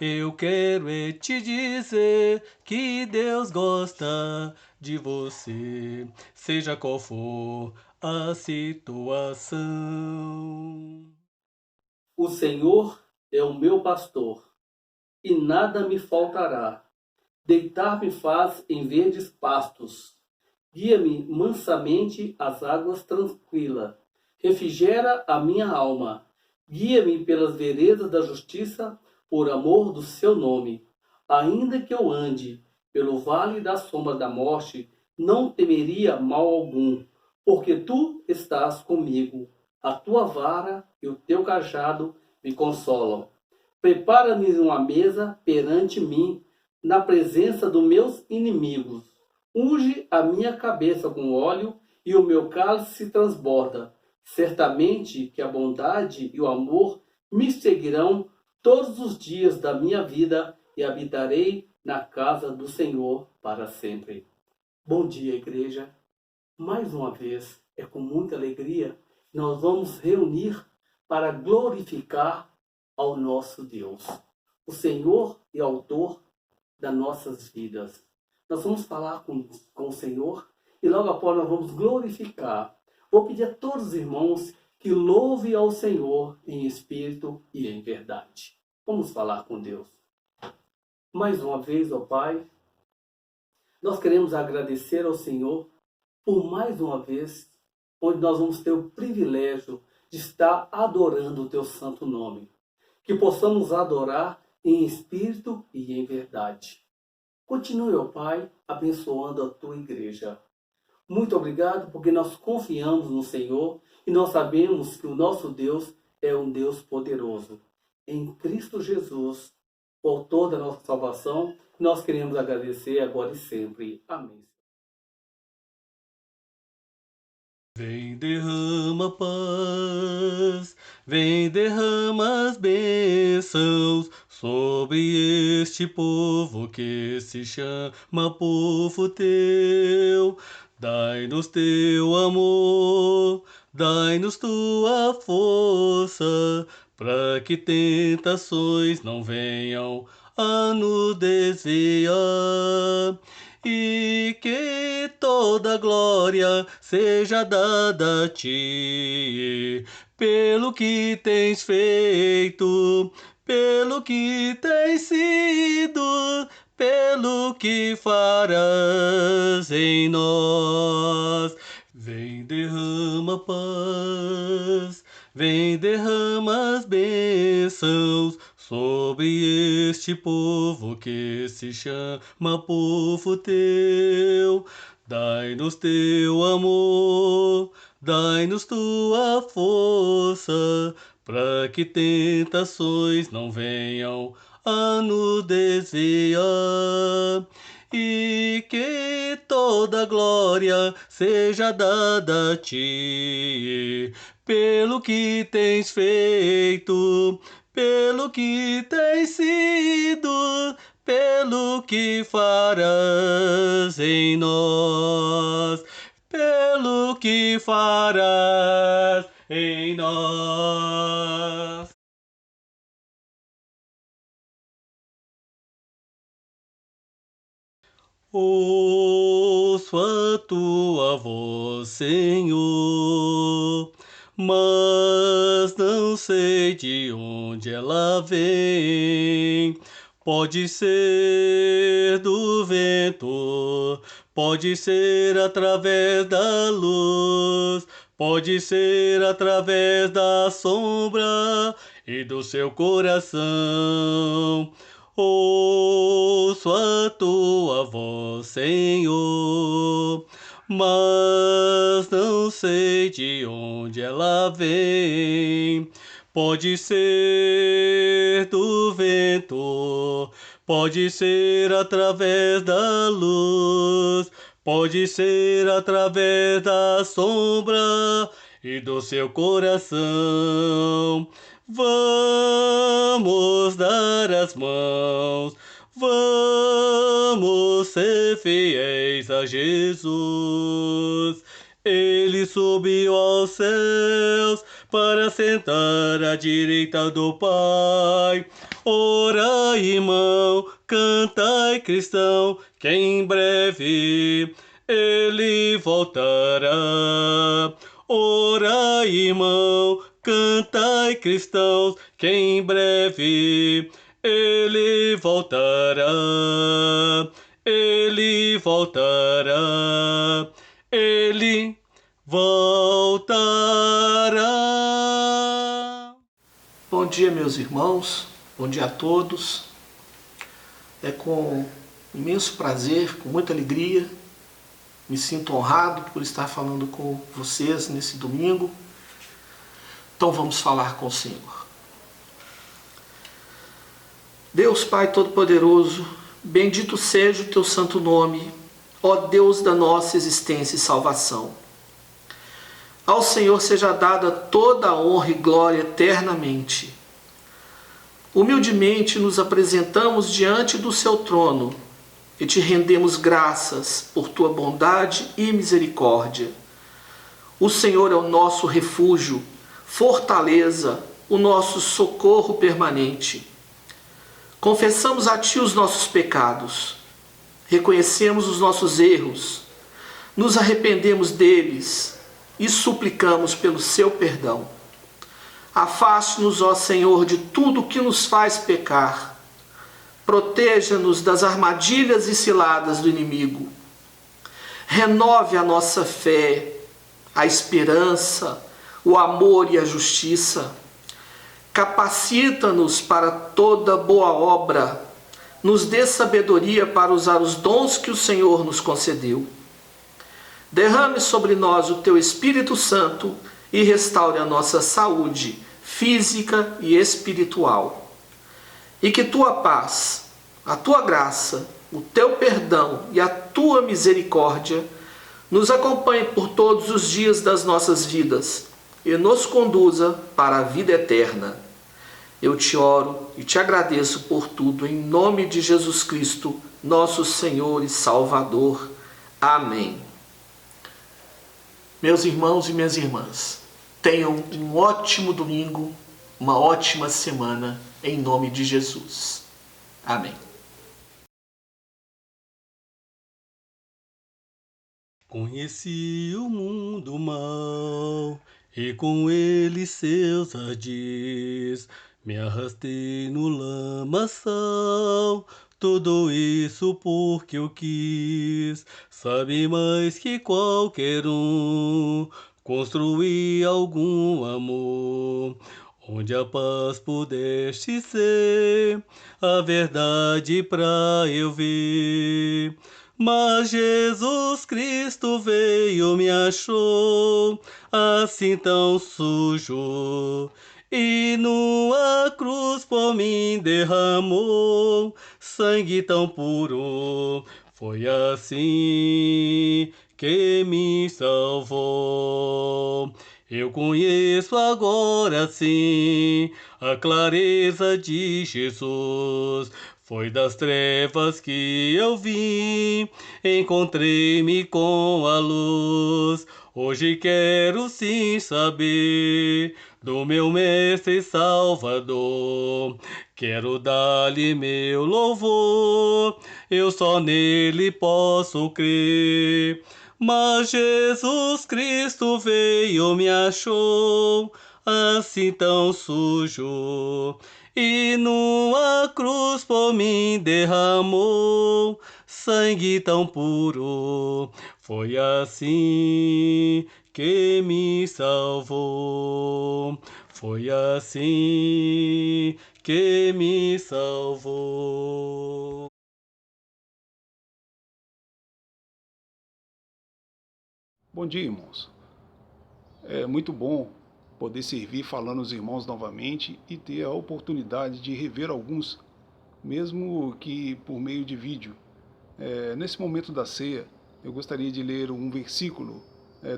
Eu quero te dizer que Deus gosta de você, seja qual for a situação. O Senhor é o meu pastor, e nada me faltará. Deitar-me faz em verdes pastos. Guia-me mansamente às águas tranquilas. Refrigera a minha alma. Guia-me pelas veredas da justiça, por amor do seu nome. Ainda que eu ande pelo vale da sombra da morte, não temeria mal algum, porque tu estás comigo. A tua vara e o teu cajado me consolam. Prepara-me uma mesa perante mim, na presença dos meus inimigos. Unge a minha cabeça com óleo e o meu cálice se transborda. Certamente que a bondade e o amor me seguirão todos os dias da minha vida e habitarei na casa do Senhor para sempre. Bom dia, igreja. Mais uma vez, é com muita alegria que nós vamos reunir para glorificar ao nosso Deus, o Senhor e autor das nossas vidas. Nós vamos falar com o Senhor e logo após nós vamos glorificar. Vou pedir a todos os irmãos que louvem ao Senhor em espírito e em verdade. Vamos falar com Deus. Mais uma vez, ó Pai, nós queremos agradecer ao Senhor por mais uma vez, onde nós vamos ter o privilégio de estar adorando o Teu santo nome. Que possamos adorar em espírito e em verdade. Continue, ó Pai, abençoando a Tua igreja. Muito obrigado, porque nós confiamos no Senhor e nós sabemos que o nosso Deus é um Deus poderoso. Em Cristo Jesus, o autor da nossa salvação, nós queremos agradecer agora e sempre. Amém. Vem, derrama paz, vem, derrama as bênçãos sobre este povo que se chama povo teu. Dai-nos teu amor, dai-nos tua força, para que tentações não venham a nos desviar. E que toda glória seja dada a ti, pelo que tens feito, pelo que tens sido, pelo que farás em nós. Vem, derrama paz, vem, derrama as bênçãos sobre este povo que se chama povo teu. Dai-nos teu amor, dai-nos tua força, para que tentações não venham a nos desviar. E que toda glória seja dada a ti, pelo que tens feito, pelo que tens sido, pelo que farás em nós, pelo que farás em nós. Ouço a tua voz, Senhor, mas não sei de onde ela vem. Pode ser do vento, pode ser através da luz, pode ser através da sombra e do seu coração. Ouço a tua voz, Senhor, mas não sei de onde ela vem. Pode ser do vento, pode ser através da luz, pode ser através da sombra e do seu coração. Vamos dar as mãos, vamos ser fiéis a Jesus. Ele subiu aos céus para sentar à direita do Pai. Orai, irmão, cantai, cristão, que em breve ele voltará. Orai, irmão, cantai, cristãos, que em breve ele voltará. Ele voltará. Ele voltará. Bom dia, meus irmãos, bom dia a todos. É com imenso prazer, com muita alegria, me sinto honrado por estar falando com vocês nesse domingo. Então vamos falar com o Senhor. Deus Pai Todo-Poderoso, bendito seja o teu santo nome, ó Deus da nossa existência e salvação. Ao Senhor seja dada toda a honra e glória eternamente. Humildemente nos apresentamos diante do seu trono e te rendemos graças por tua bondade e misericórdia. O Senhor é o nosso refúgio, fortaleza, o nosso socorro permanente. Confessamos a ti os nossos pecados, reconhecemos os nossos erros, nos arrependemos deles e suplicamos pelo seu perdão. Afaste-nos, ó Senhor, de tudo que nos faz pecar. Proteja-nos das armadilhas e ciladas do inimigo. Renove a nossa fé, a esperança, o amor e a justiça. Capacita-nos para toda boa obra. Nos dê sabedoria para usar os dons que o Senhor nos concedeu. Derrame sobre nós o teu Espírito Santo e restaure a nossa saúde física e espiritual. E que tua paz, a tua graça, o teu perdão e a tua misericórdia nos acompanhe por todos os dias das nossas vidas e nos conduza para a vida eterna. Eu te oro e te agradeço por tudo, em nome de Jesus Cristo, nosso Senhor e Salvador. Amém. Meus irmãos e minhas irmãs, tenham um ótimo domingo, uma ótima semana, em nome de Jesus. Amém. Conheci o mundo mal e com ele seus ardis. Me arrastei no lamaçal, tudo isso porque eu quis. Sabe mais que qualquer um, construir algum amor, onde a paz pudeste ser, a verdade pra eu ver. Mas Jesus Cristo veio, me achou, assim tão sujo, e numa cruz por mim derramou sangue tão puro. Foi assim que me salvou. Eu conheço agora sim a clareza de Jesus. Foi das trevas que eu vim, encontrei-me com a luz. Hoje quero sim saber do meu Mestre e Salvador. Quero dar-lhe meu louvor, eu só nele posso crer. Mas Jesus Cristo veio, me achou, assim tão sujo, e numa cruz por mim derramou sangue tão puro. Foi assim que me salvou. Foi assim que me salvou. Bom dia, irmãos. É muito bom poder servir falando aos irmãos novamente e ter a oportunidade de rever alguns, mesmo que por meio de vídeo. Nesse momento da ceia, eu gostaria de ler um versículo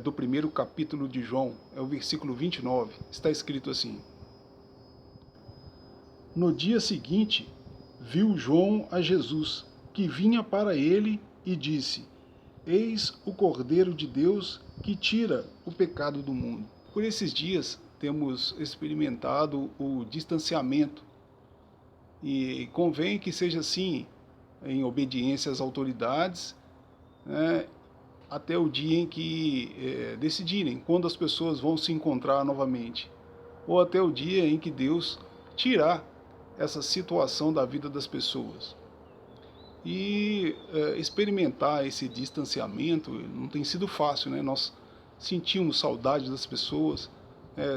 do primeiro capítulo de João, é o versículo 29. Está escrito assim: No dia seguinte, viu João a Jesus, que vinha para ele, e disse: Eis o Cordeiro de Deus que tira o pecado do mundo. Por esses dias temos experimentado o distanciamento E convém que seja assim, em obediência às autoridades, né, até o dia em que decidirem quando as pessoas vão se encontrar novamente, ou até o dia em que Deus tirar essa situação da vida das pessoas. E experimentar esse distanciamento não tem sido fácil, né? Nós sentimos saudade das pessoas,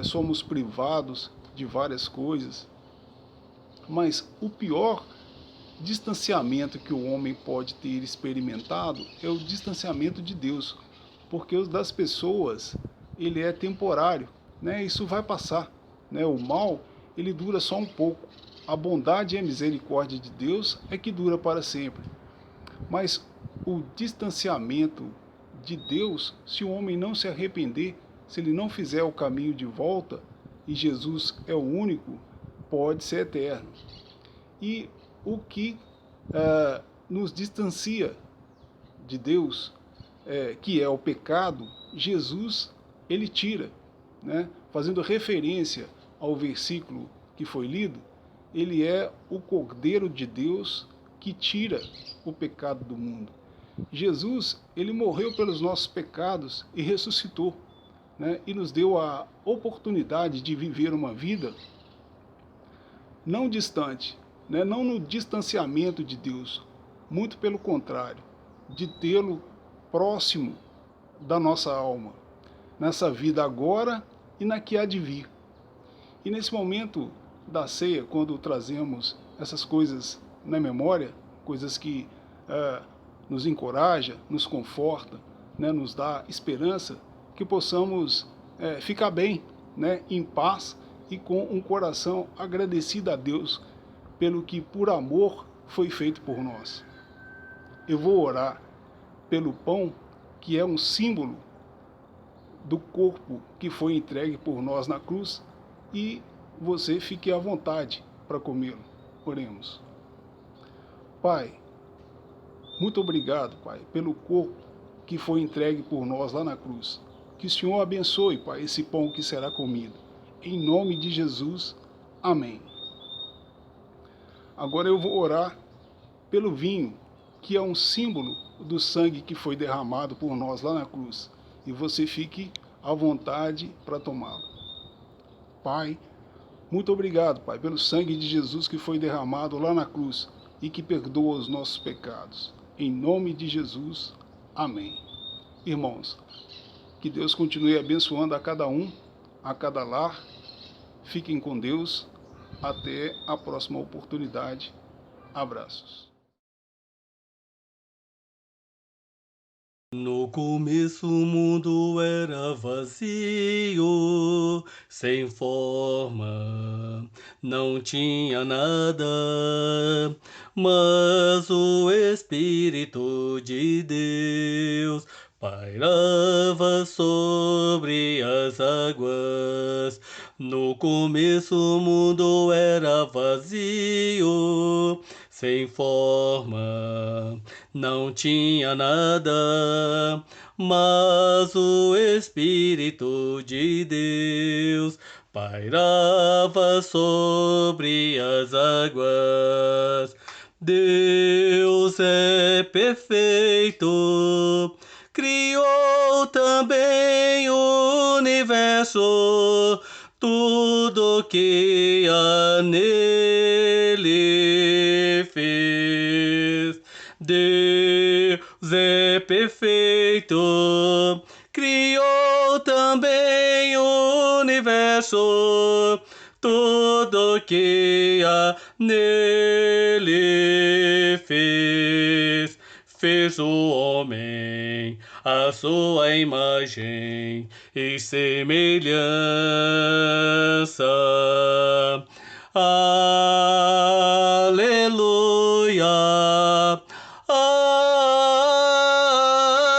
somos privados de várias coisas, mas o pior distanciamento que o homem pode ter experimentado é o distanciamento de Deus, porque o das pessoas ele é temporário, né? Isso vai passar, né? O mal ele dura só um pouco, a bondade e a misericórdia de Deus é que dura para sempre. Mas o distanciamento de Deus, se o homem não se arrepender, se ele não fizer o caminho de volta, e Jesus é o único, pode ser eterno. E o que nos distancia de Deus, que é o pecado, Jesus ele tira, né? Fazendo referência ao versículo que foi lido, ele é o Cordeiro de Deus que tira o pecado do mundo. Jesus, ele morreu pelos nossos pecados e ressuscitou, né? E nos deu a oportunidade de viver uma vida não distante, né? Não no distanciamento de Deus, muito pelo contrário, de tê-lo próximo da nossa alma, nessa vida agora e na que há de vir. E nesse momento da ceia, quando trazemos essas coisas na memória, coisas que nos encoraja, nos conforta, né, nos dá esperança, que possamos ficar bem, né, em paz e com um coração agradecido a Deus pelo que por amor foi feito por nós. Eu vou orar pelo pão, que é um símbolo do corpo que foi entregue por nós na cruz, e você fique à vontade para comê-lo. Oremos. Pai, muito obrigado, Pai, pelo corpo que foi entregue por nós lá na cruz. Que o Senhor abençoe, Pai, esse pão que será comido. Em nome de Jesus, amém. Agora eu vou orar pelo vinho, que é um símbolo do sangue que foi derramado por nós lá na cruz. E você fique à vontade para tomá-lo. Pai, muito obrigado, Pai, pelo sangue de Jesus que foi derramado lá na cruz e que perdoa os nossos pecados. Em nome de Jesus, amém. Irmãos, que Deus continue abençoando a cada um, a cada lar. Fiquem com Deus. Até a próxima oportunidade. Abraços. No começo o mundo era vazio, sem forma, não tinha nada, mas o Espírito de Deus pairava sobre as águas. No começo o mundo era vazio, sem forma, não tinha nada, mas o Espírito de Deus pairava sobre as águas. Deus é perfeito, criou também o universo, tudo que há nele fez. Deus é perfeito, criou também o universo, tudo que há nele fez. Fez o homem à sua imagem e semelhança. Aleluia,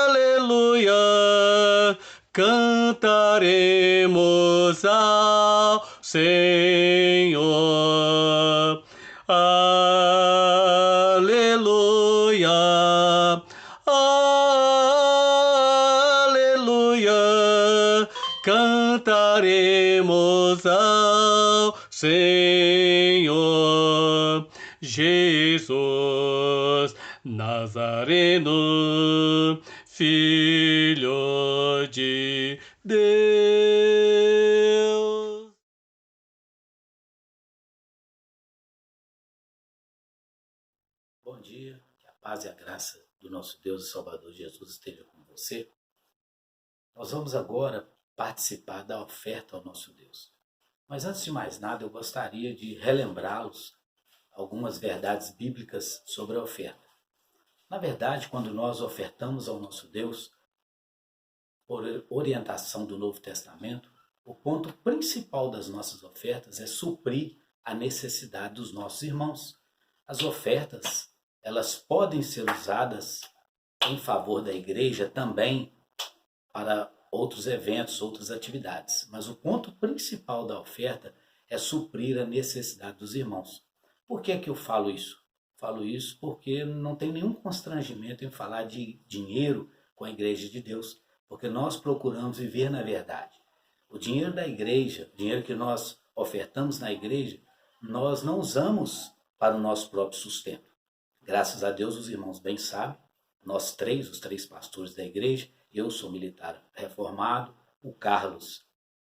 aleluia, cantaremos ao Senhor. Aleluia, aleluia, cantaremos ao Senhor. Jesus Nazareno, Filho de Deus. Bom dia, que a paz e a graça do nosso Deus e Salvador Jesus esteja com você. Nós vamos agora participar da oferta ao nosso Deus. Mas antes de mais nada, eu gostaria de relembrá-los algumas verdades bíblicas sobre a oferta. Na verdade, quando nós ofertamos ao nosso Deus, por orientação do Novo Testamento, o ponto principal das nossas ofertas é suprir a necessidade dos nossos irmãos. As ofertas, elas podem ser usadas em favor da igreja também para outros eventos, outras atividades. Mas o ponto principal da oferta é suprir a necessidade dos irmãos. Por que que eu falo isso? Falo isso porque não tem nenhum constrangimento em falar de dinheiro com a igreja de Deus, porque nós procuramos viver na verdade. O dinheiro da igreja, o dinheiro que nós ofertamos na igreja, nós não usamos para o nosso próprio sustento. Graças a Deus, os irmãos bem sabem, nós três, os três pastores da igreja, eu sou militar reformado, o Carlos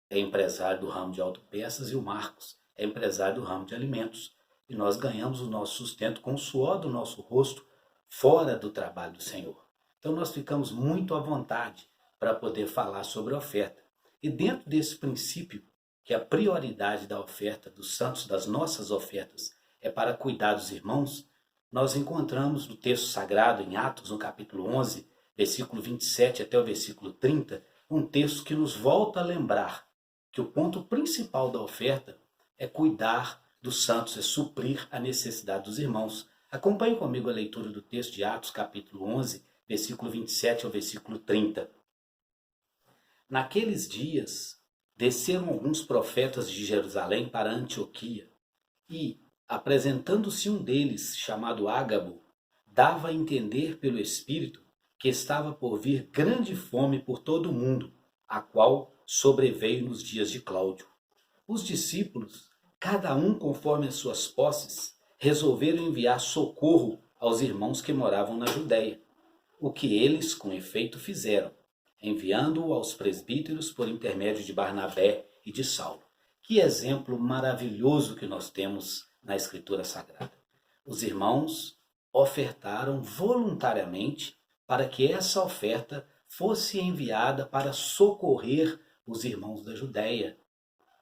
é empresário do ramo de autopeças e o Marcos é empresário do ramo de alimentos. E nós ganhamos o nosso sustento com o suor do nosso rosto fora do trabalho do Senhor. Então nós ficamos muito à vontade para poder falar sobre a oferta. E dentro desse princípio, que a prioridade da oferta dos santos, das nossas ofertas, é para cuidar dos irmãos, nós encontramos no texto sagrado, em Atos, no capítulo 11, versículo 27 até o versículo 30, um texto que nos volta a lembrar que o ponto principal da oferta é cuidar dos santos, é suprir a necessidade dos irmãos. Acompanhe comigo a leitura do texto de Atos, capítulo 11, versículo 27 ao versículo 30. Naqueles dias, desceram alguns profetas de Jerusalém para Antioquia e, apresentando-se um deles, chamado Ágabo, dava a entender pelo Espírito que estava por vir grande fome por todo o mundo, a qual sobreveio nos dias de Cláudio. Os discípulos, cada um conforme as suas posses, resolveram enviar socorro aos irmãos que moravam na Judéia, o que eles, com efeito, fizeram, enviando-o aos presbíteros por intermédio de Barnabé e de Saulo. Que exemplo maravilhoso que nós temos na Escritura Sagrada. Os irmãos ofertaram voluntariamente para que essa oferta fosse enviada para socorrer os irmãos da Judéia.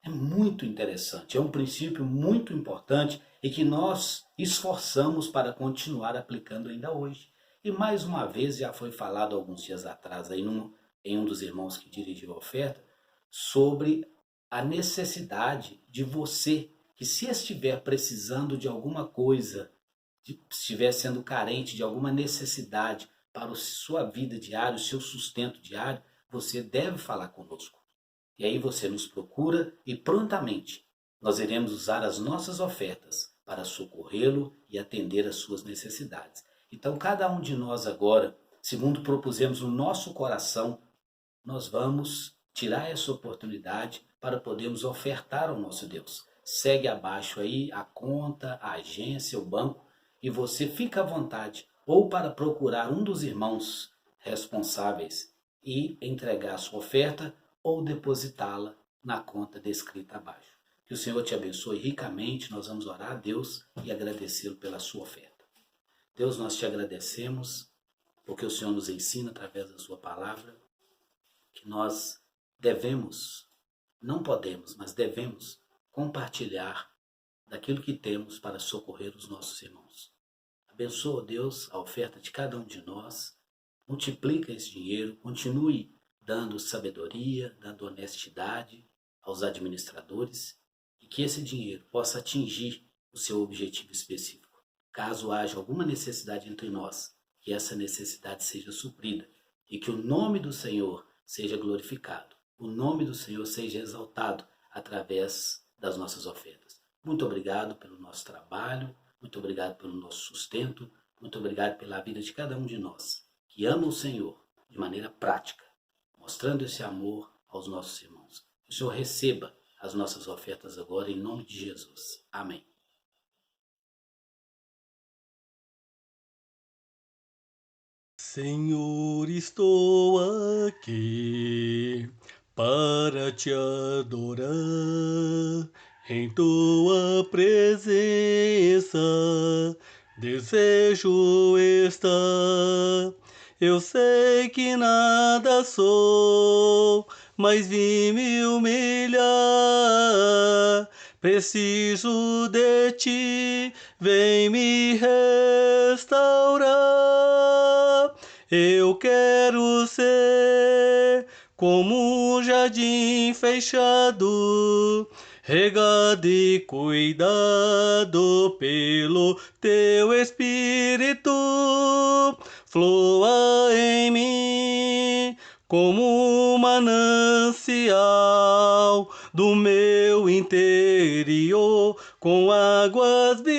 É muito interessante, é um princípio muito importante e que nós esforçamos para continuar aplicando ainda hoje. E mais uma vez, já foi falado alguns dias atrás aí em um dos irmãos que dirigiu a oferta, sobre a necessidade de você, que se estiver precisando de alguma coisa, estiver sendo carente de alguma necessidade para a sua vida diária, o seu sustento diário, você deve falar conosco. E aí você nos procura e prontamente nós iremos usar as nossas ofertas para socorrê-lo e atender às suas necessidades. Então cada um de nós agora, segundo propusemos no nosso coração, nós vamos tirar essa oportunidade para podermos ofertar ao nosso Deus. Segue abaixo aí a conta, a agência, o banco, e você fica à vontade ou para procurar um dos irmãos responsáveis e entregar a sua oferta ou depositá-la na conta descrita abaixo. Que o Senhor te abençoe ricamente. Nós vamos orar a Deus e agradecê-lo pela sua oferta. Deus, nós te agradecemos porque o Senhor nos ensina através da sua palavra que nós devemos, não podemos, mas devemos compartilhar daquilo que temos para socorrer os nossos irmãos. Abençoa, Deus, a oferta de cada um de nós, multiplica esse dinheiro, continue dando sabedoria, dando honestidade aos administradores e que esse dinheiro possa atingir o seu objetivo específico. Caso haja alguma necessidade entre nós, que essa necessidade seja suprida e que o nome do Senhor seja glorificado, o nome do Senhor seja exaltado através das nossas ofertas. Muito obrigado pelo nosso trabalho, muito obrigado pelo nosso sustento, muito obrigado pela vida de cada um de nós, que ama o Senhor de maneira prática, mostrando esse amor aos nossos irmãos. Que o Senhor receba as nossas ofertas agora em nome de Jesus. Amém. Senhor, estou aqui para te adorar em tua presença. Desejo estar. Eu sei que nada sou, mas vim me humilhar. Preciso de ti, vem me restaurar. Eu quero ser como um jardim fechado, regado e cuidado pelo teu Espírito. Flua em mim como um manancial do meu interior, com águas vivas.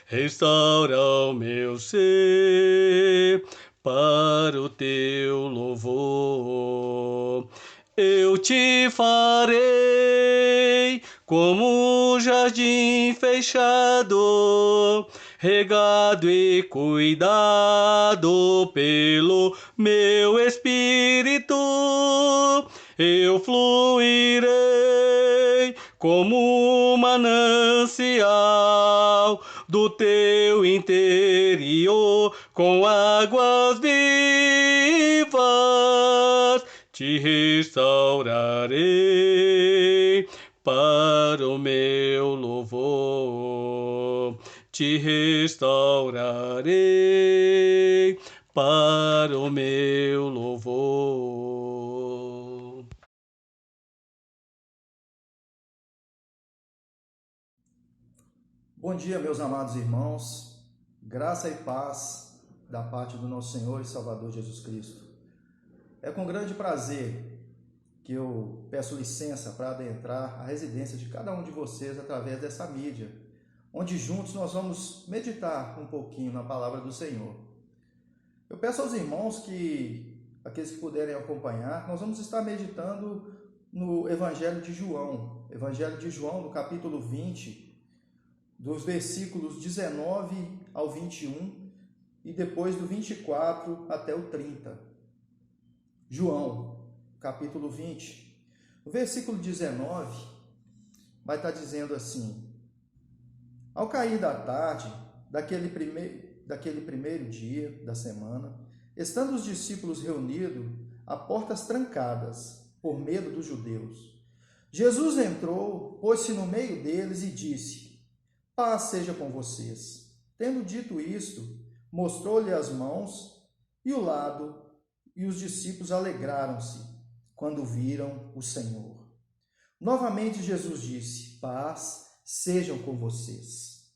Restaura o meu ser para o teu louvor. Eu te farei como um jardim fechado, regado e cuidado pelo meu Espírito. Eu fluirei como um manancial do teu interior, com águas vivas. Te restaurarei para o meu louvor. Te restaurarei para o meu louvor. Bom dia, meus amados irmãos. Graça e paz da parte do nosso Senhor e Salvador Jesus Cristo. É com grande prazer que eu peço licença para adentrar a residência de cada um de vocês através dessa mídia, onde juntos nós vamos meditar um pouquinho na palavra do Senhor. Eu peço aos irmãos que, aqueles que puderem acompanhar, nós vamos estar meditando no Evangelho de João, no capítulo 20, dos versículos 19 ao 21 e depois do 24 até o 30. João, capítulo 20, o versículo 19 vai estar dizendo assim: ao cair da tarde daquele primeiro dia da semana, estando os discípulos reunidos a portas trancadas, por medo dos judeus, Jesus entrou, pôs-se no meio deles e disse: paz seja com vocês. Tendo dito isto, mostrou-lhe as mãos e o lado, e os discípulos alegraram-se quando viram o Senhor. Novamente Jesus disse: paz sejam com vocês.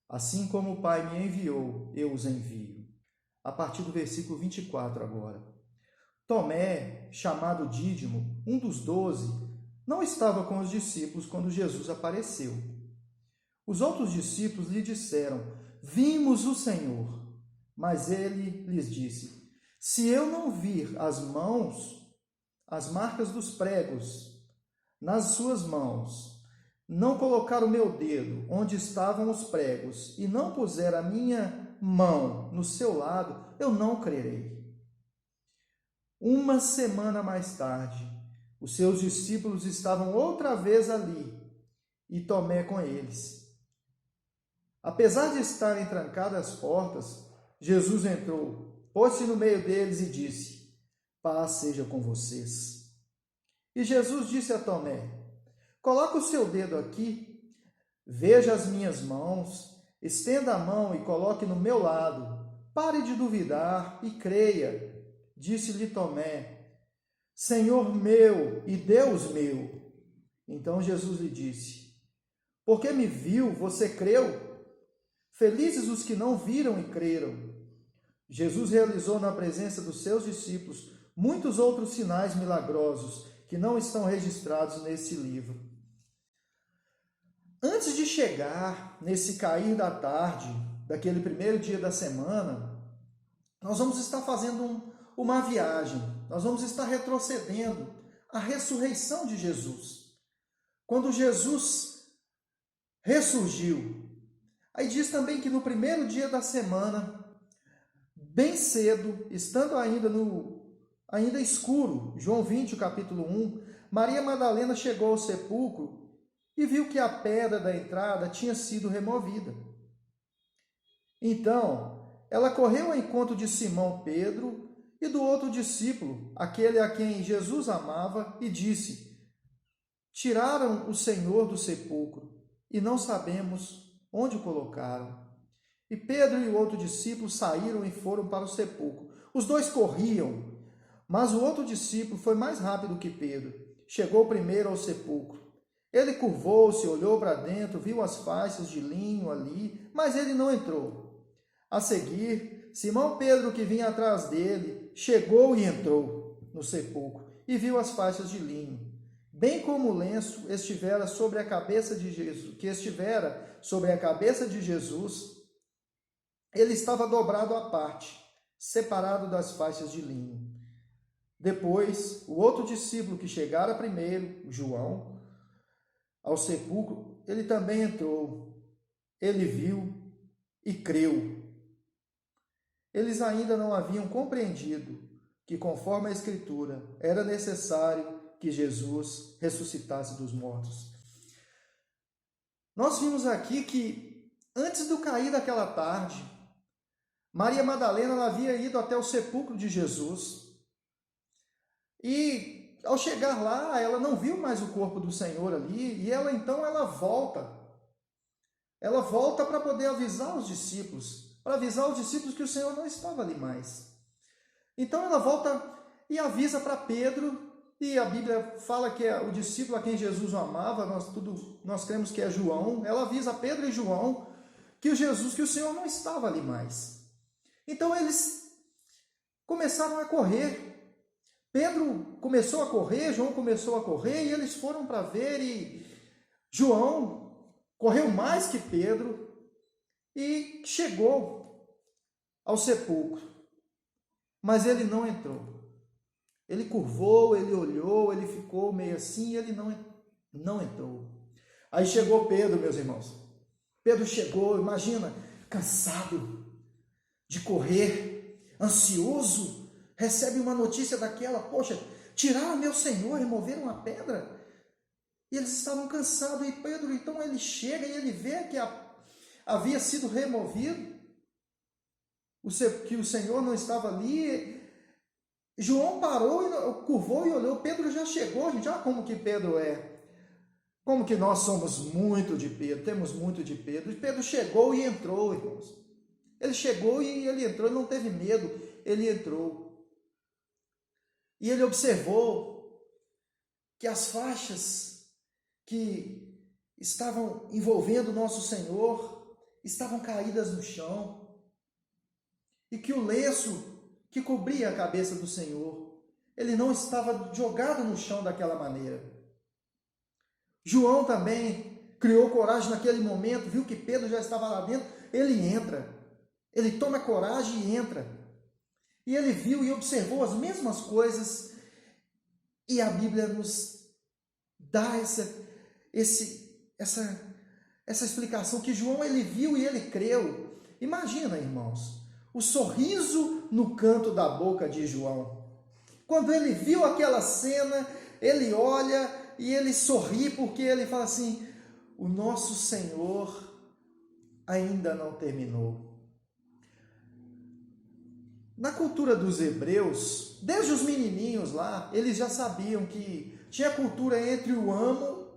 Assim como o Pai me enviou, eu os envio. A partir do versículo 24 agora. Tomé, chamado Dídimo, um dos 12, não estava com os discípulos quando Jesus apareceu. Os outros discípulos lhe disseram: vimos o Senhor. Mas ele lhes disse: se eu não vir as marcas dos pregos nas suas mãos, não colocar o meu dedo onde estavam os pregos e não puser a minha mão no seu lado, eu não crerei. Uma semana mais tarde, os seus discípulos estavam outra vez ali e Tomé com eles. Apesar de estarem trancadas as portas, Jesus entrou, pôs-se no meio deles e disse: paz seja com vocês. E Jesus disse a Tomé: coloque o seu dedo aqui, veja as minhas mãos, estenda a mão e coloque no meu lado. Pare de duvidar e creia. Disse-lhe Tomé: Senhor meu e Deus meu. Então Jesus lhe disse: porque me viu, você creu? Felizes os que não viram e creram. Jesus realizou na presença dos seus discípulos muitos outros sinais milagrosos que não estão registrados nesse livro. Antes de chegar nesse cair da tarde, daquele primeiro dia da semana, nós vamos estar fazendo uma viagem, nós vamos estar retrocedendo à ressurreição de Jesus. Quando Jesus ressurgiu, Aí diz também que no primeiro dia da semana, bem cedo, estando ainda escuro, João 20, capítulo 1, Maria Madalena chegou ao sepulcro e viu que a pedra da entrada tinha sido removida. Então, ela correu ao encontro de Simão Pedro e do outro discípulo, aquele a quem Jesus amava, e disse: tiraram o Senhor do sepulcro e não sabemos onde o colocaram. E Pedro e o outro discípulo saíram e foram para o sepulcro. Os dois corriam, mas o outro discípulo foi mais rápido que Pedro. Chegou primeiro ao sepulcro. Ele curvou-se, olhou para dentro, viu as faixas de linho ali, mas ele não entrou. A seguir, Simão Pedro, que vinha atrás dele, chegou e entrou no sepulcro e viu as faixas de linho, bem como o lenço estivera sobre a cabeça de Jesus, ele estava dobrado à parte, separado das faixas de linho. Depois, o outro discípulo que chegara primeiro, João, ao sepulcro, ele também entrou. Ele viu e creu. Eles ainda não haviam compreendido que, conforme a Escritura, era necessário que Jesus ressuscitasse dos mortos. Nós vimos aqui que, antes do cair daquela tarde, Maria Madalena havia ido até o sepulcro de Jesus e, ao chegar lá, ela não viu mais o corpo do Senhor ali e ela volta. Ela volta para poder avisar os discípulos, que o Senhor não estava ali mais. Então ela volta e avisa para Pedro, e a Bíblia fala que é o discípulo a quem Jesus amava, nós cremos que é João. Ela avisa Pedro e João que o Senhor não estava ali mais. Então eles começaram a correr. Pedro começou a correr, João começou a correr, e eles foram para ver, e João correu mais que Pedro e chegou ao sepulcro, mas ele não entrou. Ele curvou, ele olhou, ele ficou meio assim, e ele não entrou. Aí chegou Pedro, meus irmãos. Pedro chegou, imagina, cansado de correr, ansioso, recebe uma notícia daquela: poxa, tiraram meu Senhor, removeram a pedra. E eles estavam cansados, e Pedro, então ele chega e ele vê que havia sido removido, que o Senhor não estava ali. João parou, curvou e olhou. Pedro já chegou, gente. Olha como que Pedro é. Como que nós somos muito de Pedro, temos muito de Pedro. E Pedro chegou e entrou, irmãos. Ele chegou e ele entrou, ele não teve medo, ele entrou. E ele observou que as faixas que estavam envolvendo o nosso Senhor estavam caídas no chão. E que o lenço que cobria a cabeça do Senhor, ele não estava jogado no chão daquela maneira. João também criou coragem naquele momento, viu que Pedro já estava lá dentro, ele entra, ele toma coragem e entra. E ele viu e observou as mesmas coisas, e a Bíblia nos dá essa explicação, que João ele viu e ele creu. Imagina, irmãos, o sorriso no canto da boca de João. Quando ele viu aquela cena, ele olha e ele sorri, porque ele fala assim: o nosso Senhor ainda não terminou. Na cultura dos hebreus, desde os menininhos lá, eles já sabiam que tinha cultura entre o amo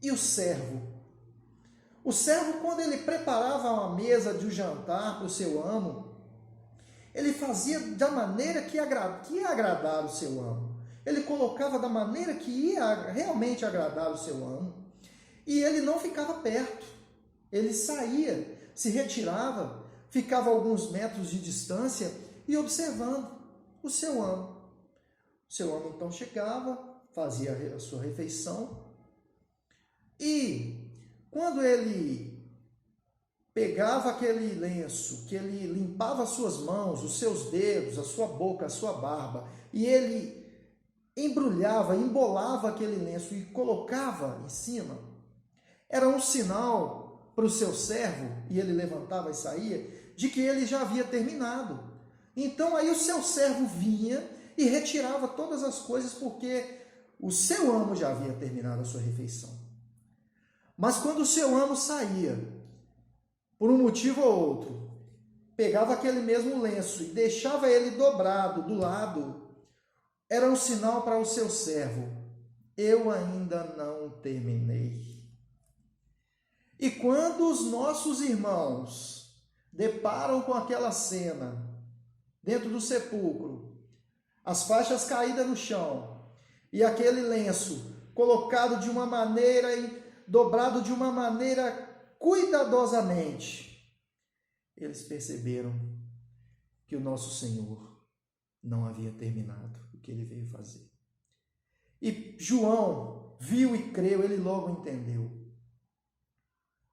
e o servo. O servo, quando ele preparava uma mesa de jantar para o seu amo, ele fazia da maneira que ia agradar o seu amo. Ele colocava da maneira que ia realmente agradar o seu amo. E ele não ficava perto. Ele saía, se retirava, ficava a alguns metros de distância e observando o seu amo. O seu amo então chegava, fazia a sua refeição, e quando ele pegava aquele lenço, que ele limpava as suas mãos, os seus dedos, a sua boca, a sua barba, e ele embrulhava, embolava aquele lenço e colocava em cima, era um sinal para o seu servo, e ele levantava e saía, de que ele já havia terminado. Então aí o seu servo vinha e retirava todas as coisas, porque o seu amo já havia terminado a sua refeição. Mas quando o seu amo saía, por um motivo ou outro, pegava aquele mesmo lenço e deixava ele dobrado do lado, era um sinal para o seu servo: eu ainda não terminei. E quando os nossos irmãos deparam com aquela cena dentro do sepulcro, as faixas caídas no chão e aquele lenço colocado de uma maneira e dobrado de uma maneira cuidadosamente, eles perceberam que o nosso Senhor não havia terminado o que ele veio fazer. E João viu e creu, ele logo entendeu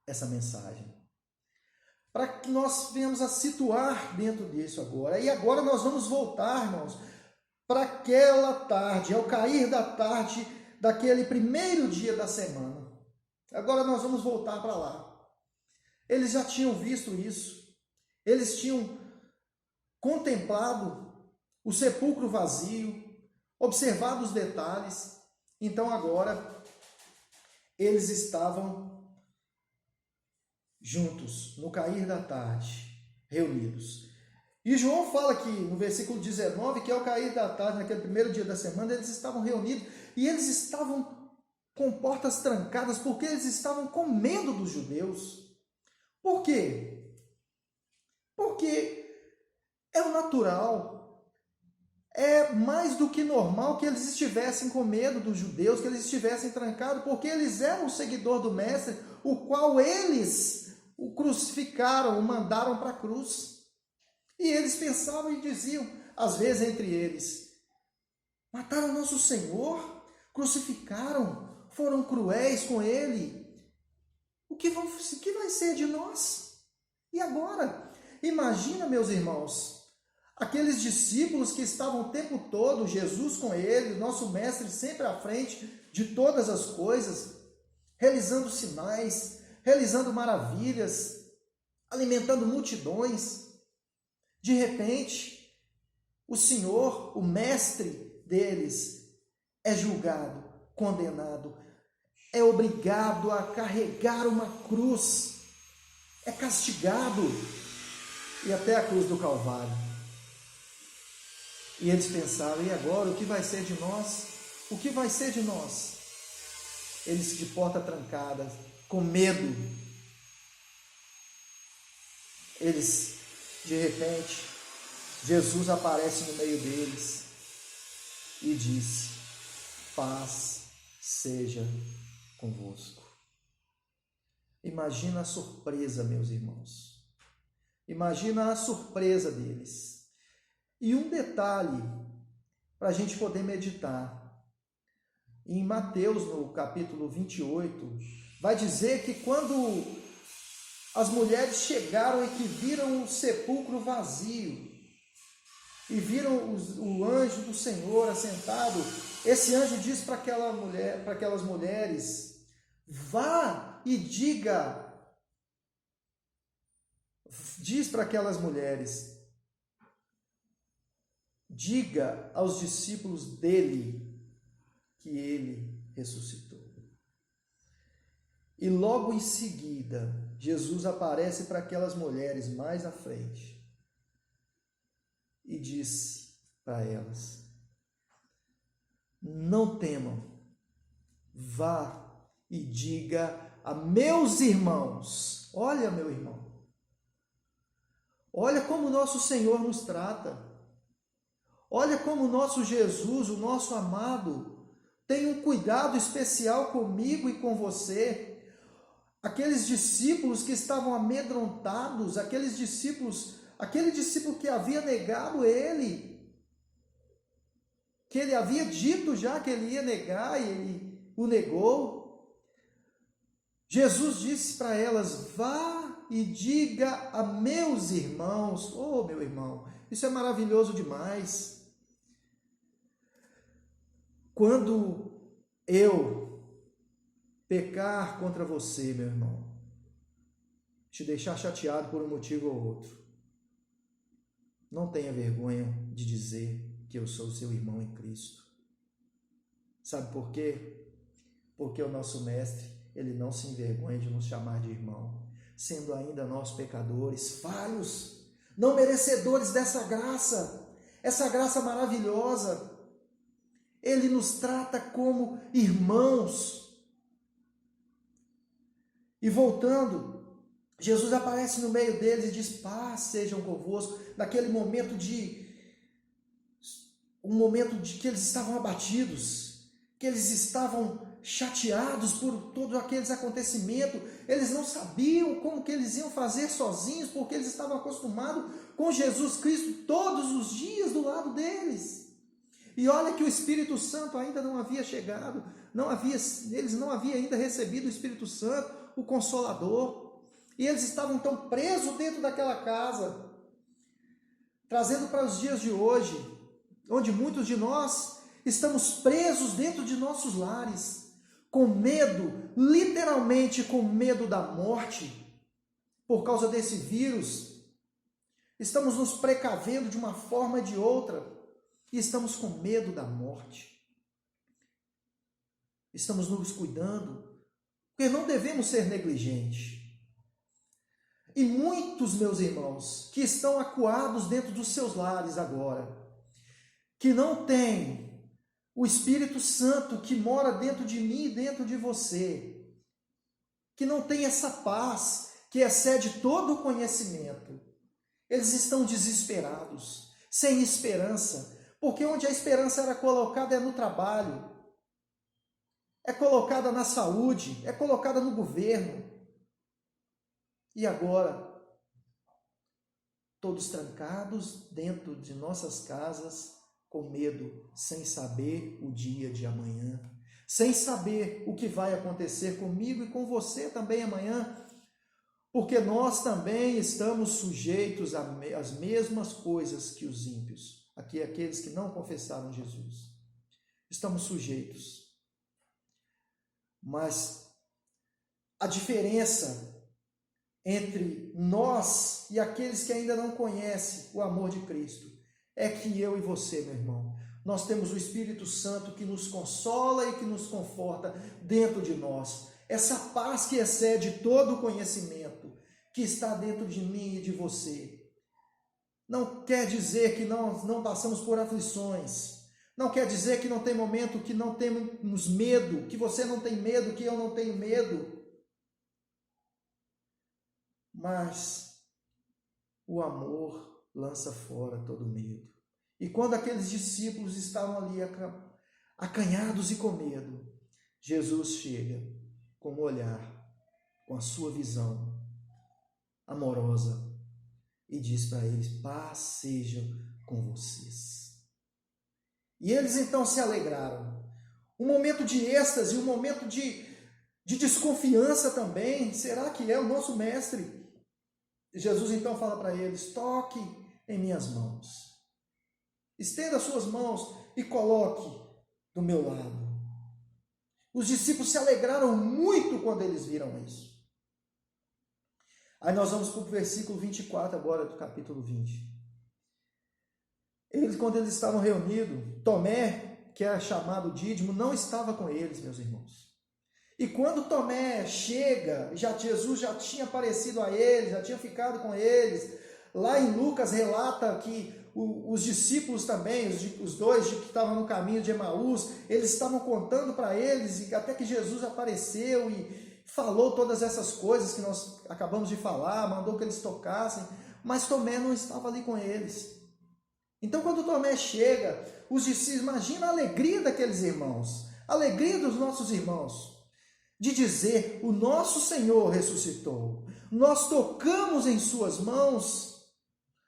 essa mensagem. Para que nós venhamos a situar dentro disso agora. E agora nós vamos voltar, irmãos, para aquela tarde, ao cair da tarde daquele primeiro dia da semana. Agora nós vamos voltar para lá. Eles já tinham visto isso. Eles tinham contemplado o sepulcro vazio, observado os detalhes. Então agora eles estavam juntos, no cair da tarde, reunidos. E João fala aqui no versículo 19 que ao cair da tarde, naquele primeiro dia da semana, eles estavam reunidos e eles estavam com portas trancadas porque eles estavam com medo dos judeus. Por quê? Porque é o natural, é mais do que normal que eles estivessem com medo dos judeus, que eles estivessem trancados, porque eles eram o seguidor do Mestre, o qual eles o crucificaram, o mandaram para a cruz. E eles pensavam e diziam, às vezes entre eles: mataram nosso Senhor, crucificaram, foram cruéis com ele. O que vai ser de nós? E agora? Imagina, meus irmãos, aqueles discípulos que estavam o tempo todo, Jesus com ele, nosso Mestre sempre à frente de todas as coisas, realizando sinais, realizando maravilhas, alimentando multidões. De repente, o Senhor, o Mestre deles, é julgado, condenado, é obrigado a carregar uma cruz, é castigado, e até a cruz do Calvário. E eles pensaram: e agora, o que vai ser de nós? O que vai ser de nós? Eles de porta trancada, com medo. Eles, de repente, Jesus aparece no meio deles e diz: paz seja convosco. Imagina a surpresa, meus irmãos. Imagina a surpresa deles. E um detalhe para a gente poder meditar. Em Mateus, no capítulo 28, vai dizer que quando as mulheres chegaram e que viram o sepulcro vazio, e viram o anjo do Senhor assentado, esse anjo diz para aquelas mulheres: vá e diga, diz para aquelas mulheres, diga aos discípulos dele que ele ressuscitou. E logo em seguida, Jesus aparece para aquelas mulheres mais à frente e diz para elas: não temam, vá e diga a meus irmãos. Olha, meu irmão, olha como o nosso Senhor nos trata. Olha como o nosso Jesus, o nosso amado, tem um cuidado especial comigo e com você. Aqueles discípulos que estavam amedrontados, aquele discípulo que havia negado ele, que ele havia dito já que ele ia negar e ele o negou. Jesus disse para elas: vá e diga a meus irmãos. Oh, meu irmão, isso é maravilhoso demais. Quando eu pecar contra você, meu irmão, te deixar chateado por um motivo ou outro, não tenha vergonha de dizer que eu sou seu irmão em Cristo. Sabe por quê? Porque o nosso mestre, ele não se envergonha de nos chamar de irmão, sendo ainda nós pecadores, falhos, não merecedores dessa graça, essa graça maravilhosa. Ele nos trata como irmãos. E voltando, Jesus aparece no meio deles e diz: paz sejam convosco. Naquele momento que eles estavam abatidos, que eles estavam chateados por todos aqueles acontecimentos. Eles não sabiam como que eles iam fazer sozinhos, porque eles estavam acostumados com Jesus Cristo todos os dias do lado deles. E olha que o Espírito Santo ainda não havia chegado, eles não haviam ainda recebido o Espírito Santo, o Consolador. E eles estavam então presos dentro daquela casa, trazendo para os dias de hoje, onde muitos de nós estamos presos dentro de nossos lares, com medo, literalmente com medo da morte, por causa desse vírus. Estamos nos precavendo de uma forma ou de outra, e estamos com medo da morte. Estamos nos cuidando, porque não devemos ser negligentes. E muitos, meus irmãos, que estão acuados dentro dos seus lares agora, que não têm o Espírito Santo que mora dentro de mim e dentro de você, que não tem essa paz que excede todo o conhecimento, eles estão desesperados, sem esperança, porque onde a esperança era colocada é no trabalho, é colocada na saúde, é colocada no governo. E agora, todos trancados dentro de nossas casas, com medo, sem saber o dia de amanhã, sem saber o que vai acontecer comigo e com você também amanhã, porque nós também estamos sujeitos às mesmas coisas que os ímpios. Aqui, aqueles que não confessaram Jesus, estamos sujeitos. Mas a diferença entre nós e aqueles que ainda não conhecem o amor de Cristo é que eu e você, meu irmão, nós temos o Espírito Santo que nos consola e que nos conforta dentro de nós. Essa paz que excede todo o conhecimento que está dentro de mim e de você. Não quer dizer que não passamos por aflições. Não quer dizer que não tem momento que não temos medo, que você não tem medo, que eu não tenho medo. Mas o amor lança fora todo medo. E quando aqueles discípulos estavam ali acanhados e com medo, Jesus chega com um olhar, com a sua visão amorosa, e diz para eles: paz seja com vocês. E eles então se alegraram. Um momento de êxtase, um momento de desconfiança também. Será que é o nosso mestre? E Jesus então fala para eles: toque em minhas mãos. Estenda as suas mãos e coloque do meu lado. Os discípulos se alegraram muito quando eles viram isso. Aí nós vamos para o versículo 24 agora do capítulo 20. Quando eles estavam reunidos, Tomé, que era chamado Dídimo, não estava com eles, meus irmãos. E quando Tomé chega, Jesus já tinha aparecido a eles, já tinha ficado com eles. Lá em Lucas relata que os discípulos também, os dois que estavam no caminho de Emaús, eles estavam contando para eles, e até que Jesus apareceu e falou todas essas coisas que nós acabamos de falar, mandou que eles tocassem, mas Tomé não estava ali com eles. Então, quando Tomé chega, os discípulos, imagina a alegria daqueles irmãos, a alegria dos nossos irmãos, de dizer: o nosso Senhor ressuscitou, nós tocamos em suas mãos,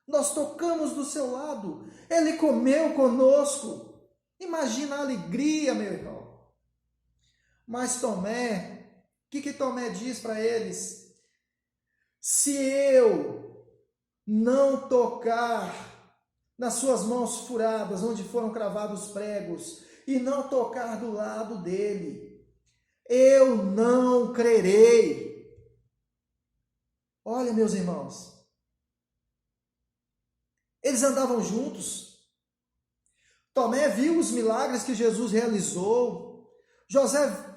nós tocamos do seu lado, ele comeu conosco. Imagina a alegria, meu irmão. Mas Tomé, o que Tomé diz para eles? Se eu não tocar nas suas mãos furadas, onde foram cravados os pregos, e não tocar do lado dele, eu não crerei. Olha, meus irmãos, eles andavam juntos. Tomé viu os milagres que Jesus realizou.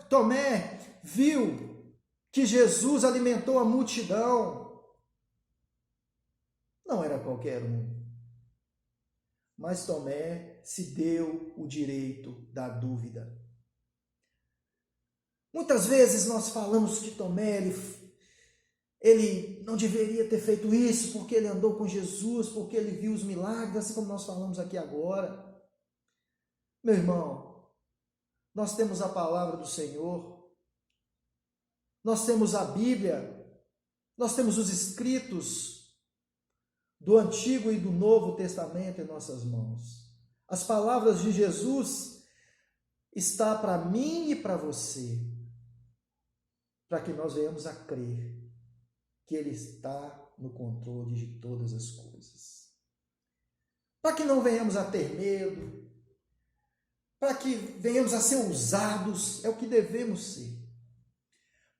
Tomé viu que Jesus alimentou a multidão. Não era qualquer um. Mas Tomé se deu o direito da dúvida. Muitas vezes nós falamos que Tomé, ele não deveria ter feito isso porque ele andou com Jesus, porque ele viu os milagres, assim como nós falamos aqui agora. Meu irmão, nós temos a palavra do Senhor, nós temos a Bíblia, nós temos os escritos do Antigo e do Novo Testamento em nossas mãos. As palavras de Jesus estão para mim e para você, para que nós venhamos a crer que Ele está no controle de todas as coisas. Para que não venhamos a ter medo, para que venhamos a ser ousados, é o que devemos ser.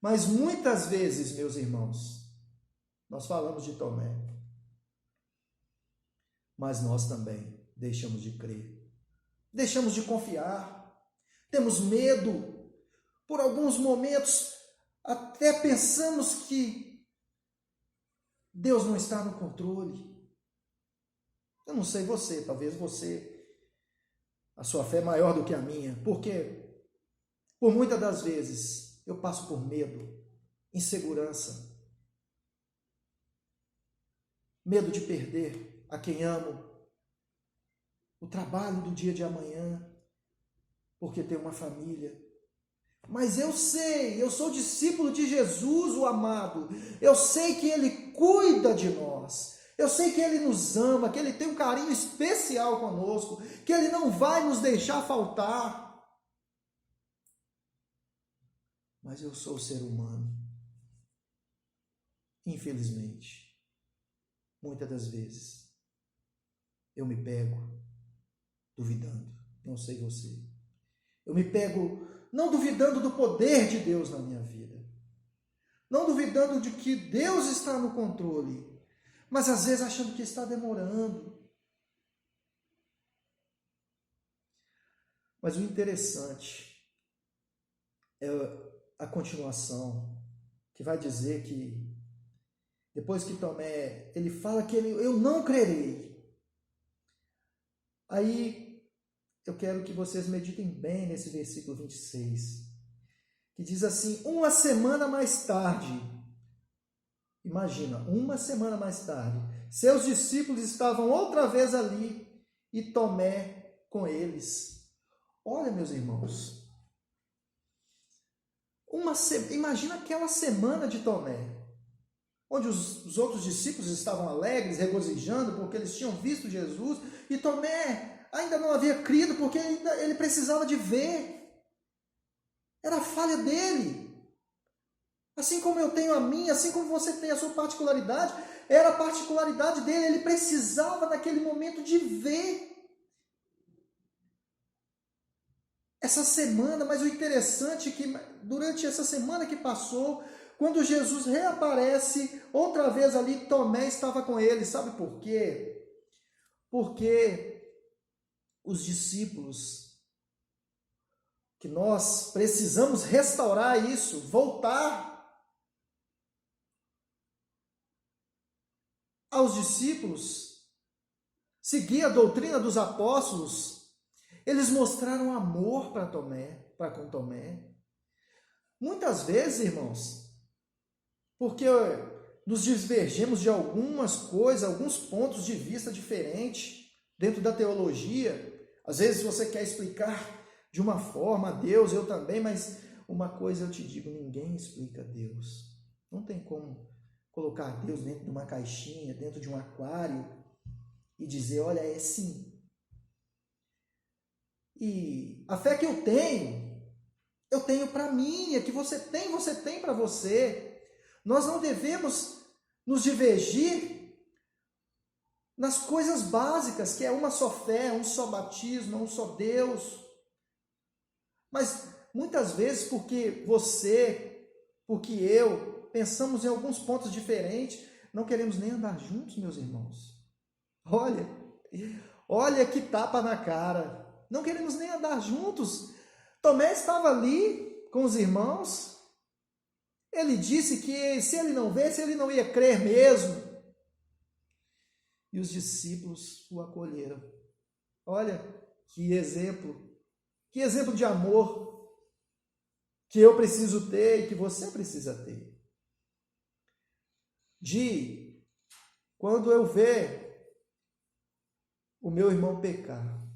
Mas muitas vezes, meus irmãos, nós falamos de Tomé, mas nós também deixamos de crer, deixamos de confiar, temos medo, por alguns momentos até pensamos que Deus não está no controle. Eu não sei você, talvez a sua fé é maior do que a minha, porque por muitas das vezes eu passo por medo, insegurança, medo de perder a quem amo, o trabalho do dia de amanhã, porque tenho uma família. Mas eu sei, eu sou discípulo de Jesus, o amado. Eu sei que Ele cuida de nós. Eu sei que Ele nos ama, que Ele tem um carinho especial conosco, que Ele não vai nos deixar faltar. Mas eu sou ser humano. Infelizmente, muitas das vezes, eu me pego duvidando. Não sei você. Eu me pego não duvidando do poder de Deus na minha vida. Não duvidando de que Deus está no controle. Mas às vezes achando que está demorando. Mas o interessante é a continuação, que vai dizer que depois que Tomé, ele fala que eu não crerei. Aí eu quero que vocês meditem bem nesse versículo 26, que diz assim: uma semana mais tarde, imagina, uma semana mais tarde, seus discípulos estavam outra vez ali e Tomé com eles. Olha, meus irmãos, imagina aquela semana de Tomé, onde os outros discípulos estavam alegres, regozijando, porque eles tinham visto Jesus, e Tomé ainda não havia crido, porque ele precisava de ver. Era a falha dele. Assim como eu tenho a minha, assim como você tem a sua particularidade, era a particularidade dele. Ele precisava naquele momento de ver. Essa semana, mas o interessante é que durante essa semana que passou, quando Jesus reaparece outra vez ali, Tomé estava com ele. Sabe por quê? Porque os discípulos, que nós precisamos restaurar isso, voltar aos discípulos, seguir a doutrina dos apóstolos. Eles mostraram amor para com Tomé. Muitas vezes, irmãos, porque nos divergimos de algumas coisas, alguns pontos de vista diferentes dentro da teologia. Às vezes você quer explicar de uma forma a Deus, eu também, mas uma coisa eu te digo, ninguém explica Deus. Não tem como colocar Deus dentro de uma caixinha, dentro de um aquário e dizer, olha, é sim. E a fé que eu tenho para mim, a que você tem para você. Nós não devemos nos divergir nas coisas básicas, que é uma só fé, um só batismo, um só Deus. Mas muitas vezes porque eu pensamos em alguns pontos diferentes, não queremos nem andar juntos, meus irmãos. Olha que tapa na cara. Não queremos nem andar juntos. Tomé estava ali com os irmãos. Ele disse que se ele não visse, ele não ia crer mesmo. E os discípulos o acolheram. Olha que exemplo de amor que eu preciso ter e que você precisa ter. De quando eu ver o meu irmão pecar,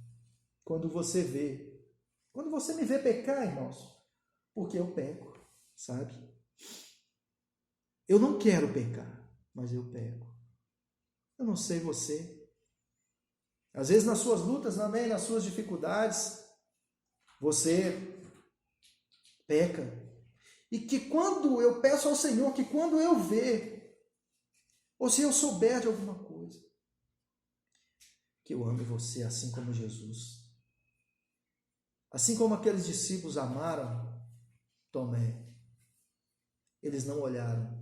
quando você me vê pecar, irmãos, porque eu peco, sabe? Eu não quero pecar, mas eu peco. Eu não sei você. Às vezes nas suas lutas também, nas suas dificuldades, você peca. E que quando eu peço ao Senhor, que quando eu ver, ou se eu souber de alguma coisa, que eu ame você assim como Jesus. Assim como aqueles discípulos amaram Tomé, eles não olharam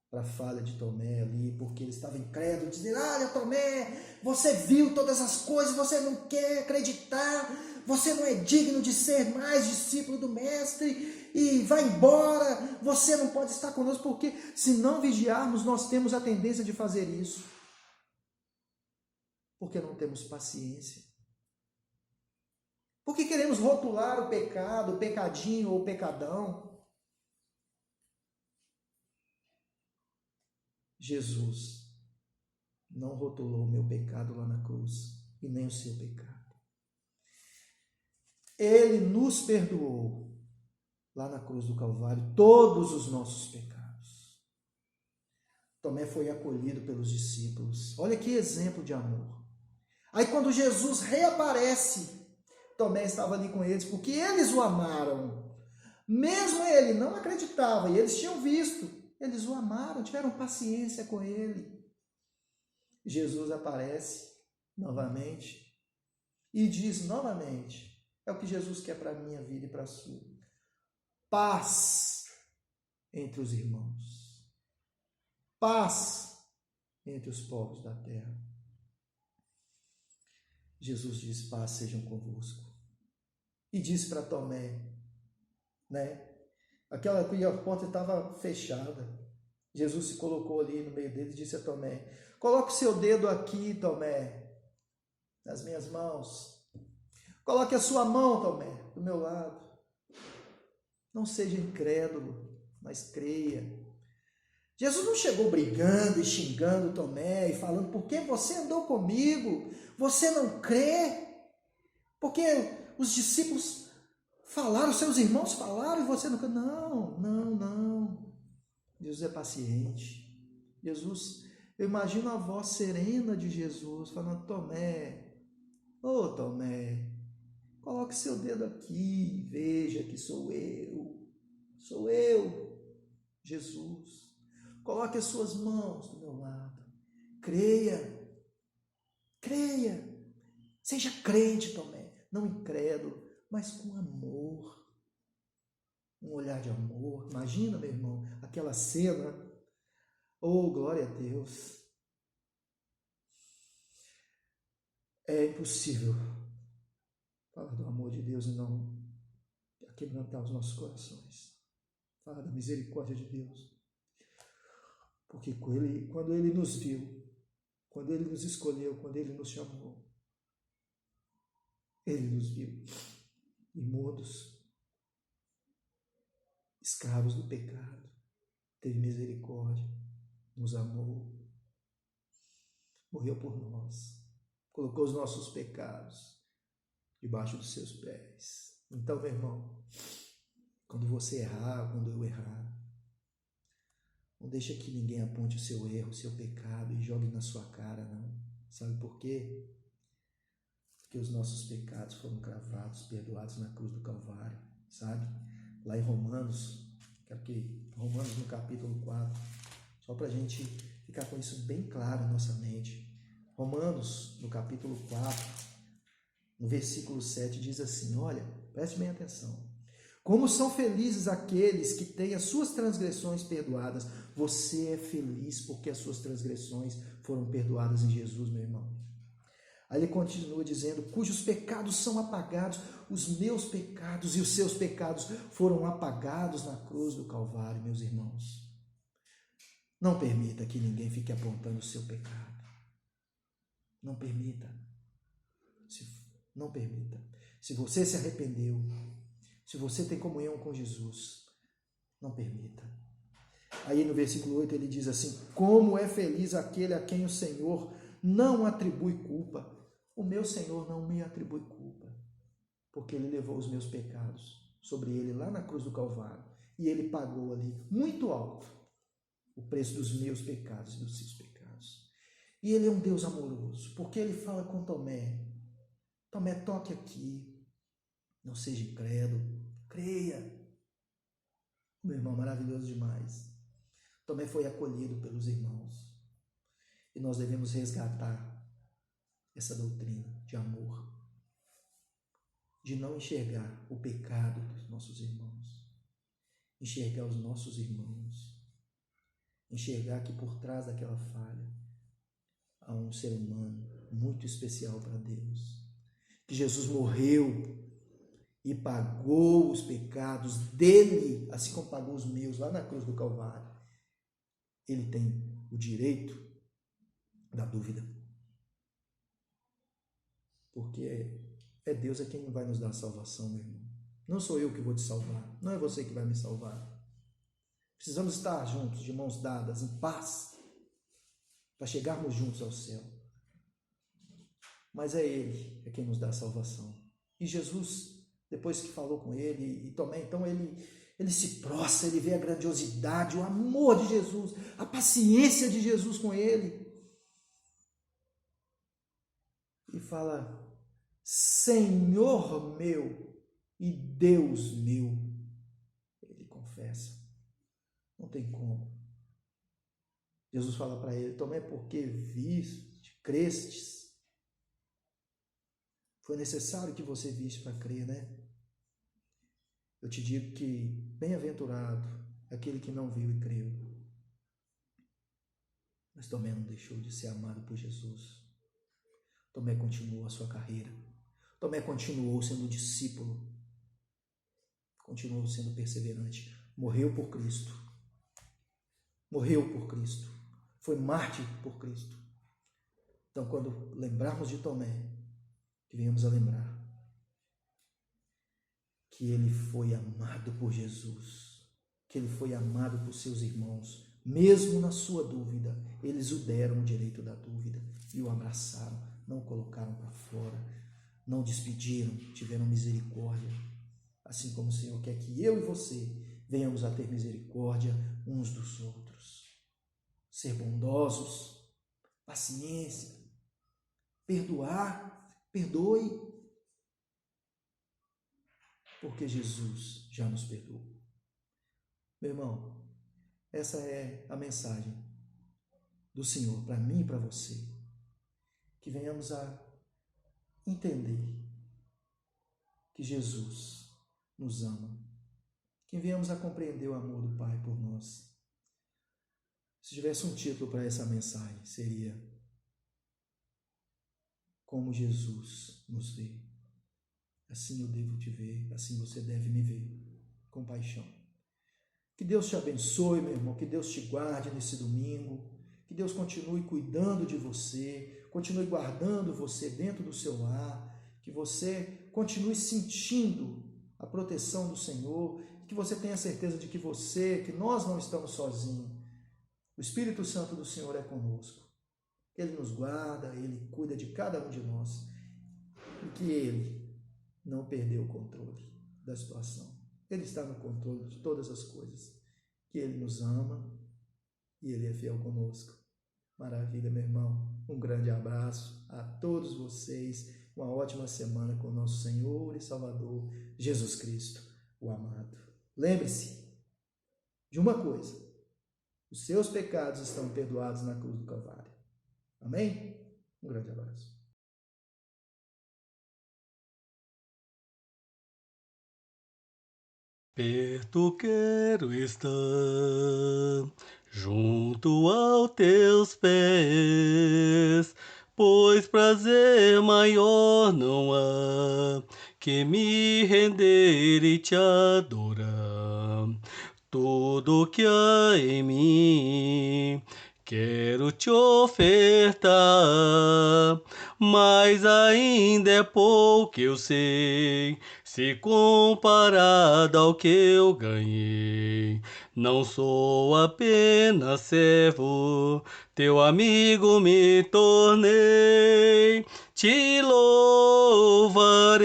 para a falha de Tomé ali, porque ele estava incrédulo, dizendo: olha, Tomé, você viu todas as coisas, você não quer acreditar, você não é digno de ser mais discípulo do Mestre, e vai embora, você não pode estar conosco, porque se não vigiarmos, nós temos a tendência de fazer isso, porque não temos paciência. Porque queremos rotular o pecado, o pecadinho ou o pecadão. Jesus não rotulou o meu pecado lá na cruz e nem o seu pecado. Ele nos perdoou lá na cruz do Calvário todos os nossos pecados. Tomé foi acolhido pelos discípulos. Olha que exemplo de amor. Aí quando Jesus reaparece, Tomé estava ali com eles porque eles o amaram. Mesmo ele não acreditava e eles tinham visto. Eles o amaram, tiveram paciência com ele. Jesus aparece novamente e diz novamente: é o que Jesus quer para a minha vida e para a sua. Paz entre os irmãos. Paz entre os povos da terra. Jesus diz: paz sejam convosco. E disse para Tomé, aquela que a porta estava fechada. Jesus se colocou ali no meio deles e disse a Tomé: coloque o seu dedo aqui, Tomé, nas minhas mãos. Coloque a sua mão, Tomé, do meu lado. Não seja incrédulo, mas creia. Jesus não chegou brigando e xingando Tomé e falando: por que você andou comigo? Você não crê? Porque os discípulos falaram, seus irmãos falaram e você não crê. Não. Jesus é paciente. Jesus, eu imagino a voz serena de Jesus falando: Tomé, Tomé, coloque seu dedo aqui, veja que sou eu, Jesus. Coloque as suas mãos do meu lado. Creia. Seja crente, Tomé, não incrédulo, mas com amor. Um olhar de amor. Imagina, meu irmão, aquela cena. Oh, glória a Deus. É impossível falar do amor de Deus e não quebrantar os nossos corações. Falar da misericórdia de Deus. Porque quando Ele nos viu, quando Ele nos escolheu, quando Ele nos chamou, Ele nos viu imundos, escravos do pecado, teve misericórdia, nos amou, morreu por nós, colocou os nossos pecados debaixo dos seus pés. Então, meu irmão, quando você errar, quando eu errar, não deixa que ninguém aponte o seu erro, o seu pecado e jogue na sua cara, não. Sabe por quê? Porque os nossos pecados foram cravados, perdoados na cruz do Calvário, sabe? Lá em Romanos, Romanos no capítulo 4, só para a gente ficar com isso bem claro em nossa mente. Romanos, no capítulo 4, no versículo 7, diz assim, olha, preste bem atenção. Como são felizes aqueles que têm as suas transgressões perdoadas. Você é feliz porque as suas transgressões foram perdoadas em Jesus, meu irmão. Aí ele continua dizendo, cujos pecados são apagados, os meus pecados e os seus pecados foram apagados na cruz do Calvário, meus irmãos. Não permita que ninguém fique apontando o seu pecado. Não permita. Não permita. Se você se arrependeu, se você tem comunhão com Jesus, não permita. Aí no versículo 8 ele diz assim, como é feliz aquele a quem o Senhor não atribui culpa. O meu Senhor não me atribui culpa, porque ele levou os meus pecados sobre ele lá na cruz do Calvário, e ele pagou ali, muito alto, o preço dos meus pecados e dos seus pecados. E ele é um Deus amoroso, porque ele fala com Tomé, Tomé, toque aqui, não seja incrédulo, creia. Meu irmão, maravilhoso demais. Tomé foi acolhido pelos irmãos, e nós devemos resgatar essa doutrina de amor, de não enxergar o pecado dos nossos irmãos, enxergar os nossos irmãos, enxergar que por trás daquela falha há um ser humano muito especial para Deus, que Jesus morreu e pagou os pecados dele, assim como pagou os meus lá na cruz do Calvário. Ele tem o direito da dúvida, porque é Deus quem vai nos dar a salvação, meu irmão. Não sou eu que vou te salvar, não é você que vai me salvar. Precisamos estar juntos, de mãos dadas, em paz, para chegarmos juntos ao céu. Mas é Ele quem nos dá a salvação. E Jesus, depois que falou com ele, e Tomé, então ele se prostra, ele vê a grandiosidade, o amor de Jesus, a paciência de Jesus com ele. E fala, Senhor meu e Deus meu. Ele confessa. Não tem como. Jesus fala para ele, Tomé, porque viste, crestes. Foi necessário que você visse para crer, né? Eu te digo que bem-aventurado aquele que não viu e creu. Mas Tomé não deixou de ser amado por Jesus. Tomé continuou a sua carreira. Tomé continuou sendo discípulo. Continuou sendo perseverante. Morreu por Cristo. Morreu por Cristo. Foi mártir por Cristo. Então, quando lembrarmos de Tomé, que venhamos a lembrar que ele foi amado por Jesus, que ele foi amado por seus irmãos, mesmo na sua dúvida, eles o deram o direito da dúvida e o abraçaram, não o colocaram para fora, não despediram, tiveram misericórdia, assim como o Senhor quer que eu e você venhamos a ter misericórdia uns dos outros, ser bondosos, paciência, perdoar, perdoe, porque Jesus já nos perdoou. Meu irmão, essa é a mensagem do Senhor para mim e para você. Que venhamos a entender que Jesus nos ama. Que venhamos a compreender o amor do Pai por nós. Se tivesse um título para essa mensagem, seria Como Jesus nos vê. Assim eu devo te ver, assim você deve me ver, com paixão. Que Deus te abençoe, meu irmão, que Deus te guarde nesse domingo, que Deus continue cuidando de você, continue guardando você dentro do seu lar, que você continue sentindo a proteção do Senhor, que você tenha certeza de que nós não estamos sozinhos. O Espírito Santo do Senhor é conosco. Ele nos guarda, Ele cuida de cada um de nós e que Ele não perdeu o controle da situação. Ele está no controle de todas as coisas. Que Ele nos ama e Ele é fiel conosco. Maravilha, meu irmão. Um grande abraço a todos vocês. Uma ótima semana com o nosso Senhor e Salvador Jesus Cristo, o amado. Lembre-se de uma coisa. Os seus pecados estão perdoados na cruz do Calvário. Amém? Um grande abraço. Perto quero estar, junto aos teus pés, pois prazer maior não há que me render e te adorar. Tudo que há em mim quero te ofertar, mas ainda é pouco eu sei, se comparado ao que eu ganhei. Não sou apenas servo, teu amigo me tornei. Te louvarei,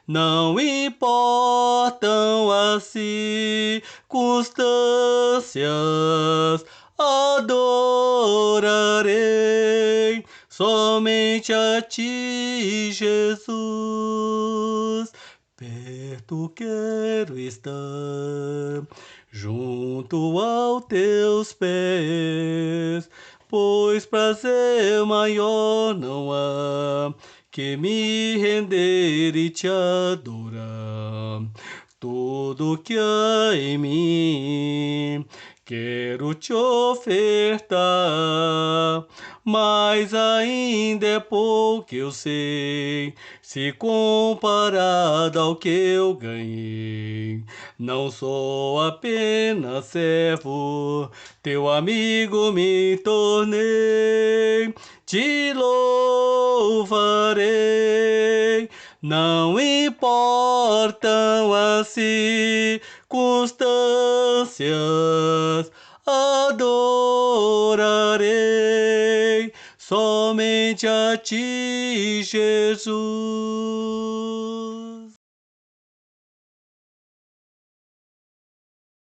não importam as circunstâncias, adorarei somente a ti, Jesus. Perto quero estar, junto aos teus pés, pois prazer maior não há que me render e te adorar. Tudo que há em mim quero te ofertar, mas ainda é pouco eu sei, se comparado ao que eu ganhei. Não sou apenas servo, teu amigo me tornei. Te louvarei, não importam as circunstâncias, adorarei somente a ti, Jesus.